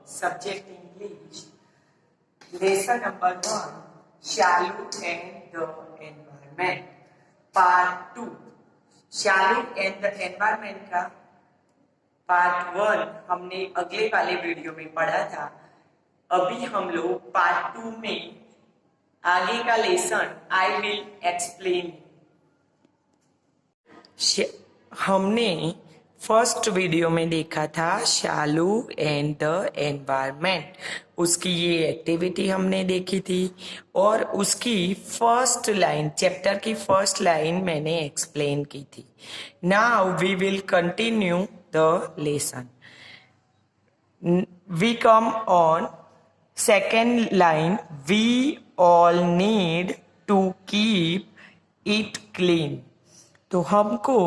subject English, lesson number 1, Shalu and the environment, part 2. Shalu and the environment का part 1 हमने अगले वाले video में पढ़ा था। अभी हम लोग पार्ट 2 में आगे का लेसन आई विल एक्सप्लेन। हमने फर्स्ट वीडियो में देखा था शालू एंड द एनवायरमेंट, उसकी ये एक्टिविटी हमने देखी थी और उसकी फर्स्ट लाइन, चैप्टर की फर्स्ट लाइन मैंने एक्सप्लेन की थी। Now we will continue the lesson. We come on second line, we all need to keep it clean. तो हमको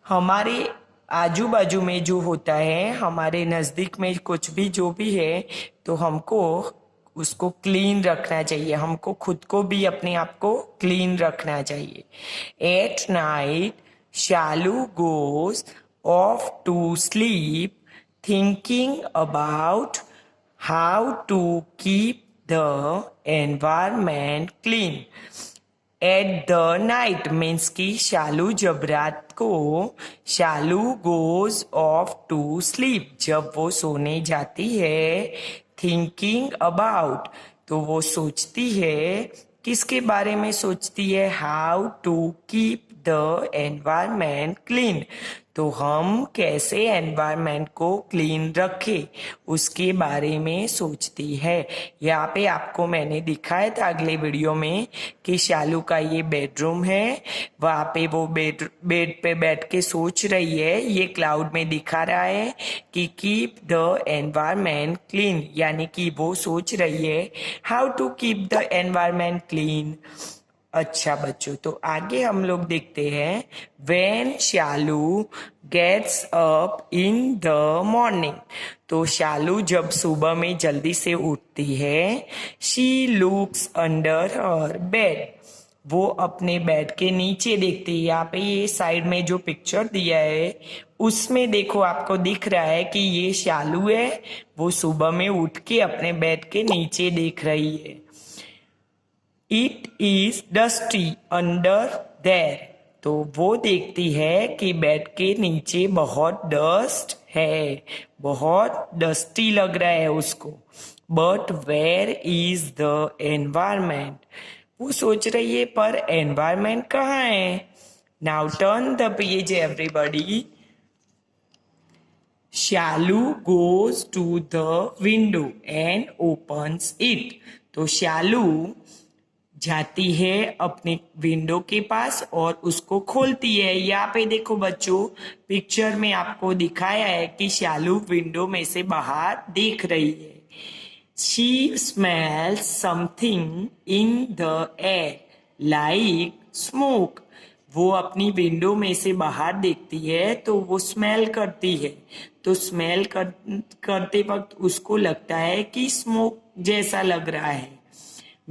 हमारे आजू बाजू में जो होता है, हमारे नज़दीक में कुछ भी जो भी है, तो हमको उसको क्लीन रखना चाहिए। हमको खुद को भी, अपने आप को क्लीन रखना चाहिए। At night Shalu goes off to sleep thinking about how to keep the environment clean. At the night means कि शालू जब रात को, Shalu goes off to sleep, जब वो सोने जाती है, थिंकिंग अबाउट, तो वो सोचती है, किसके बारे में सोचती है? How to keep the environment clean, तो हम कैसे एनवायरमेंट को क्लीन रखें उसके बारे में सोचती है। यहाँ पे आपको मैंने दिखाया था अगले वीडियो में कि शालू का ये बेडरूम है, वहाँ पे वो बेड पे बैठ के सोच रही है। ये क्लाउड में दिखा रहा है कि कीप द एनवायरमेंट क्लीन, यानी कि वो सोच रही है how to keep the environment clean. अच्छा बच्चों, तो आगे हम लोग देखते हैं, when Shalu gets up in the morning, तो शालू जब सुबह में जल्दी से उठती है, she looks under her bed, वो अपने बेड के नीचे देखती है। यहाँ पे ये साइड में जो पिक्चर दिया है उसमें देखो, आपको दिख रहा है कि ये शालू है, वो सुबह में उठ के अपने बेड के नीचे देख रही है। It is dusty under their, तो वो देखती है कि बेड के नीचे बहुत डस्ट है, बहुत डस्टी लग रहा है उसको। But where is the environment, वो सोच रही है पर एनवायरमेंट कहाँ है। Now turn the page everybody. Shalu goes to the window and opens it, तो शालू जाती है अपने विंडो के पास और उसको खोलती है। यहाँ पे देखो बच्चों, पिक्चर में आपको दिखाया है कि शालू विंडो में से बाहर देख रही है। She smells something in the air like smoke, वो अपनी विंडो में से बाहर देखती है तो वो स्मेल करती है, तो स्मेल करते वक्त उसको लगता है कि स्मोक जैसा लग रहा है।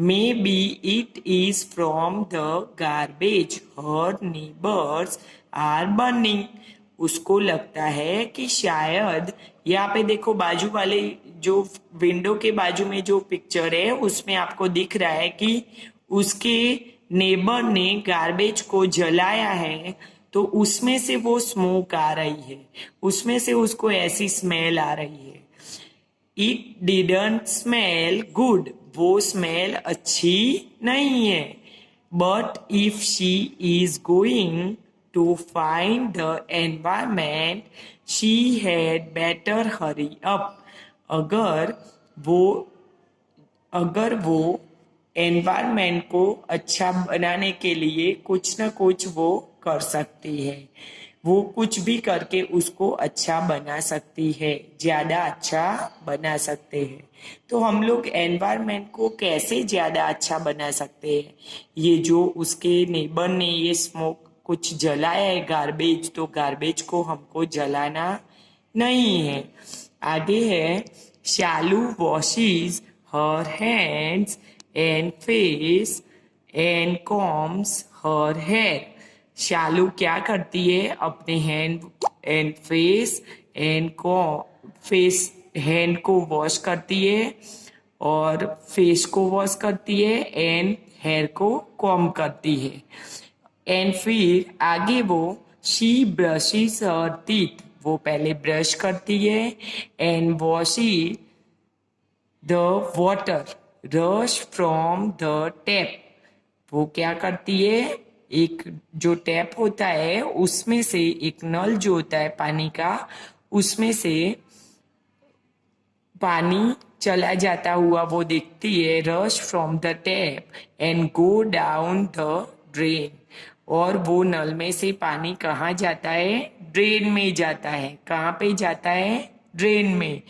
Maybe it is from the garbage her neighbors are burning, उसको लगता है कि शायद, यहाँ पे देखो बाजू वाले जो विंडो के बाजू में जो पिक्चर है उसमें आपको दिख रहा है कि उसके नेबर ने गार्बेज को जलाया है, तो उसमें से वो स्मोक आ रही है, उसमें से उसको ऐसी स्मेल आ रही है। इट डिडंट स्मेल गुड, वो स्मेल अच्छी नहीं है। But if she is going to find the environment she had better hurry up, अगर वो एनवायरमेंट को अच्छा बनाने के लिए कुछ ना कुछ वो कर सकती है, वो कुछ भी करके उसको अच्छा बना सकती है, ज्यादा अच्छा बना सकते हैं। तो हम लोग एनवायरमेंट को कैसे ज्यादा अच्छा बना सकते हैं? ये जो उसके नेबर ने ये स्मोक कुछ जलाया है, गार्बेज, तो गार्बेज को हमको जलाना नहीं है। आगे है, Shalu washes her hands and face and combs her hair, Shalu क्या करती है? अपने हैंड एंड फेस हैंड को वॉश करती है और फेस को वॉश करती है एंड हेयर को कॉम्ब करती है। एंड फिर आगे वो शी ब्रशिज हर टीथ, वो पहले ब्रश करती है and washes the water rush from the tap, वो क्या करती है, एक जो टैप होता है उसमें से एक नल जो होता है पानी का, उसमें से पानी चला जाता हुआ वो देखती है, rush from the tap and go down the drain, और वो नल में से पानी कहाँ जाता है, ड्रेन में जाता है। कहाँ पे जाता है, ड्रेन में।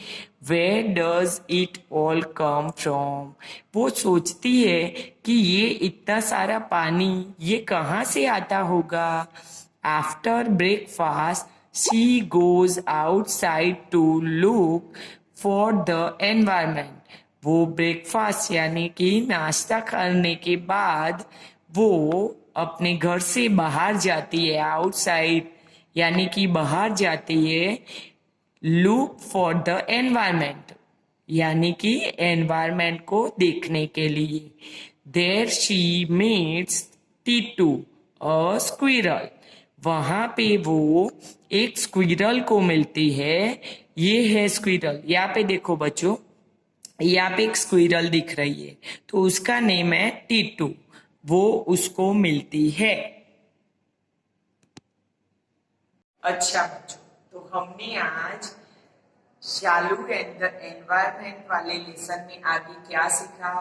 Where does it all come from, वो सोचती है कि ये इतना सारा पानी ये कहाँ से आता होगा। After breakfast she goes outside to look for the environment, वो ब्रेकफास्ट यानी कि नाश्ता करने के बाद वो अपने घर से बाहर जाती है, आउटसाइड यानी कि बाहर जाती है, लुक फॉर द एनवायरमेंट यानी कि एनवायरमेंट को देखने के लिए। There she meets Titu a squirrel, वहां पे वो एक स्क्विरल को मिलती है। ये है स्क्विरल, यहाँ पे देखो बच्चों, यहाँ पे एक स्क्विरल दिख रही है तो उसका नेम है टीटू, वो उसको मिलती है। अच्छा बच्चों, तो हमने आज शालू एंड द एनवायरमेंट वाले लेसन में आगे क्या सीखा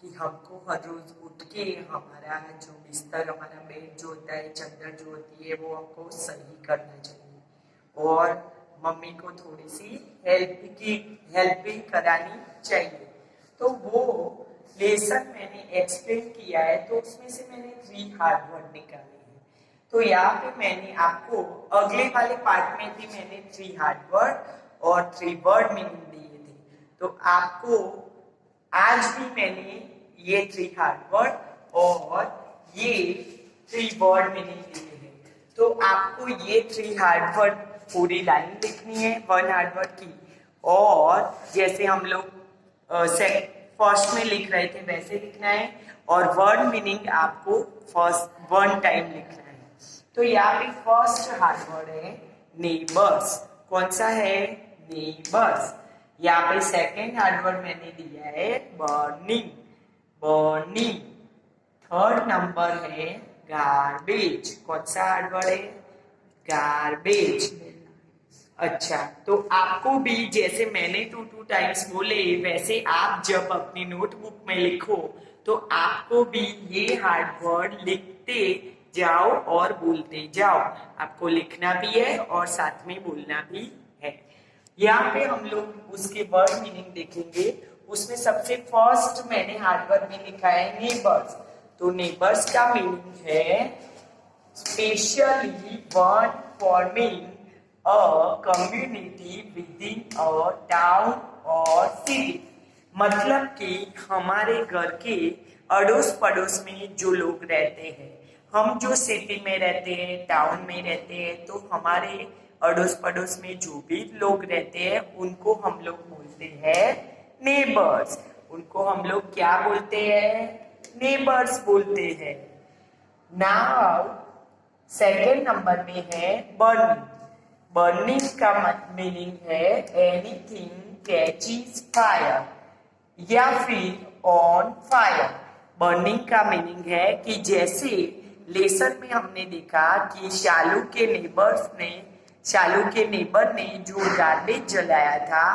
कि हमको हर रोज उठ के हमारा जो बिस्तर, हमारा बेड जो होता है, चादर जो होती है, वो हमको सही करना चाहिए और मम्मी को थोड़ी सी हेल्प भी करानी चाहिए। तो वो लेसन मैंने एक्सप्लेन किया है, तो उसमें से मैंने 3 हार्ड वर्ड निकाले हैं। तो यहाँ पे मैंने आपको अगले वाले पार्ट में भी मैंने 3 हार्ड वर्ड और 3 वर्ड मीनिंग दिए थे, तो आपको आज भी मैंने ये 3 हार्ड वर्ड और ये 3 वर्ड मीनिंग दिए हैं। तो आपको ये 3 हार्ड वर्ड पूरी लाइन लिखनी है 1 हार्ड वर्ड की, और जैसे हम लोग फर्स्ट में लिख रहे थे वैसे लिखना है, और वर्ड मीनिंग आपको फर्स्ट 1 टाइम लिखना है। तो यहाँ पे फर्स्ट हार्ड वर्ड है नेबर्स, कौन सा है, नेबर्स। यहाँ पे सेकेंड हार्ड वर्ड मैंने दिया है बर्निंग, बर्निंग। थर्ड नंबर है गार्बेज, कौन सा हार्ड वर्ड है, गार्बेज। अच्छा, तो आपको भी जैसे मैंने 2 टाइम्स बोले वैसे आप जब अपनी नोटबुक में लिखो तो आपको भी ये हार्ड वर्ड लिखते जाओ और बोलते जाओ, आपको लिखना भी है और साथ में बोलना भी है। यहाँ पे हम लोग उसके वर्ड मीनिंग देखेंगे। उसमें सबसे फर्स्ट मैंने हार्ड वर्ड में लिखा है नेबर्स, तो नेबर्स का मीनिंग है specially one forming a community within a town or city, मतलब कि हमारे घर के अड़ोस पड़ोस में जो लोग रहते हैं, हम जो सिटी में रहते हैं, टाउन में रहते हैं, तो हमारे अड़ोस पड़ोस में जो भी लोग रहते हैं उनको हम लोग बोलते हैं नेबर्स। उनको हम लोग क्या बोलते हैं, नेबर्स बोलते हैं। नाउ सेकेंड नंबर में है बर्निंग, बर्निंग का मीनिंग है एनीथिंग कैचेस फायर या फिर ऑन फायर। बर्निंग का मीनिंग है कि जैसे लेसन में हमने देखा कि शालू के नेबर ने जो गार्बेज जलाया था,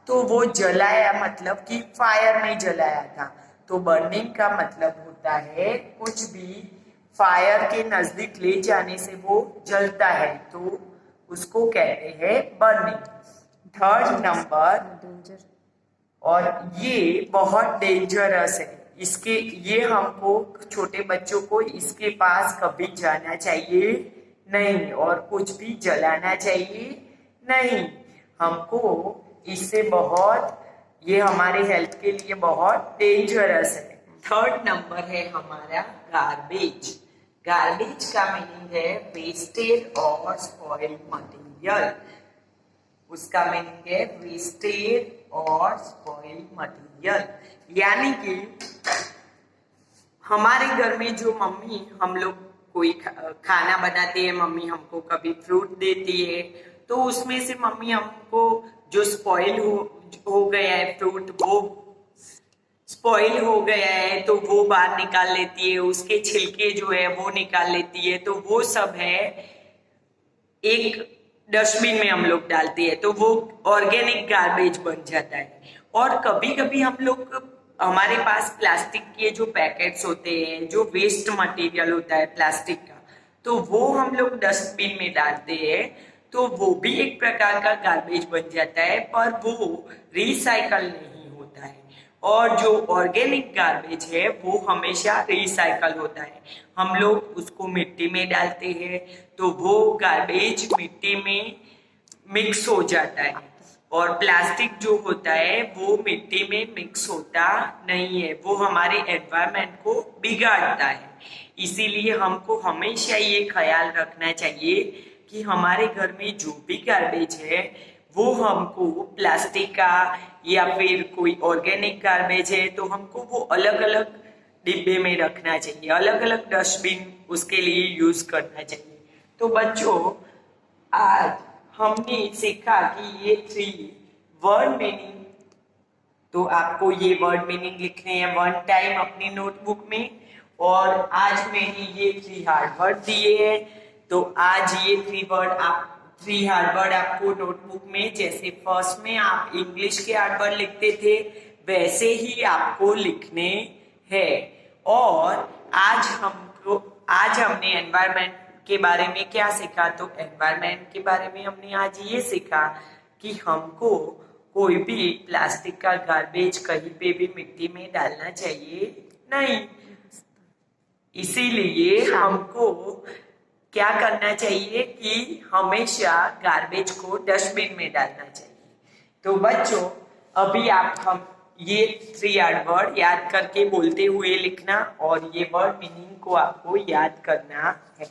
तो वो जलाया मतलब कि फायर में जलाया था। तो बर्निंग का मतलब होता है कुछ भी फायर के नजदीक ले जाने से वो जलता है, तो उसको कहते हैं बर्निंग। थर्ड नंबर, और ये बहुत डेंजरस है, इसके ये हमको छोटे बच्चों को इसके पास कभी जाना चाहिए नहीं और कुछ भी जलाना चाहिए नहीं। हमको इससे बहुत, ये हमारे हेल्थ के लिए बहुत डेंजरस है। थर्ड नंबर है हमारा गार्बेज। गार्बेज का मीनिंग है वेस्टेज और स्पॉइल्ड मटेरियल। उसका मीनिंग है वेस्टेज और स्पॉइल मटेरियल। यानी कि हमारे घर में जो मम्मी हम लोग कोई खाना बनाती है, मम्मी हमको कभी फ्रूट देती है, तो उसमें से मम्मी हमको जो स्पॉइल हो गया है फ्रूट, वो स्पॉइल हो गया है तो वो बाहर निकाल लेती है, उसके छिलके जो है वो निकाल लेती है, तो वो सब है एक डस्टबिन में हम लोग डालते हैं, तो वो ऑर्गेनिक गार्बेज बन जाता है। और कभी कभी हम लोग, हमारे पास प्लास्टिक के जो पैकेट्स होते हैं, जो वेस्ट मटेरियल होता है प्लास्टिक का, तो वो हम लोग डस्टबिन में डालते हैं, तो वो भी एक प्रकार का गार्बेज बन जाता है, पर वो रिसाइकल नहीं होता है। और जो ऑर्गेनिक गार्बेज है वो हमेशा रिसाइकल होता है। हम लोग उसको मिट्टी में डालते हैं तो वो गार्बेज मिट्टी में मिक्स हो जाता है, और प्लास्टिक जो होता है वो मिट्टी में मिक्स होता नहीं है, वो हमारे एनवायरनमेंट को बिगाड़ता है। इसीलिए हमको हमेशा ये ख्याल रखना चाहिए कि हमारे घर में जो भी गार्बेज है वो हमको प्लास्टिक का या फिर कोई ऑर्गेनिक गार्बेज है तो हमको वो अलग अलग डिब्बे में रखना चाहिए, अलग अलग डस्टबिन उसके लिए यूज करना चाहिए। तो बच्चों, आज हमने सीखा कि ये 3 वर्ड मीनिंग, तो आपको ये वर्ड मीनिंग लिखने हैं 1 टाइम अपनी नोटबुक में। और आज मैंने ये 3 हार्ड वर्ड दिए हैं, तो आज ये 3 हार्ड वर्ड आपको नोटबुक में, जैसे फर्स्ट में आप इंग्लिश के हार्ड वर्ड लिखते थे वैसे ही आपको लिखने हैं। और आज हमने एनवायरनमेंट के बारे में क्या सीखा, तो एनवायरनमेंट के बारे में हमने आज ये सीखा कि हमको कोई भी प्लास्टिक का गार्बेज कहीं पे भी मिट्टी में डालना चाहिए नहीं। इसीलिए हमको क्या करना चाहिए कि हमेशा गार्बेज को डस्टबिन में डालना चाहिए। तो बच्चों, अभी हम ये 3 हार्ड वर्ड याद करके बोलते हुए लिखना, और ये वर्ड मीनिंग को आपको याद करना है।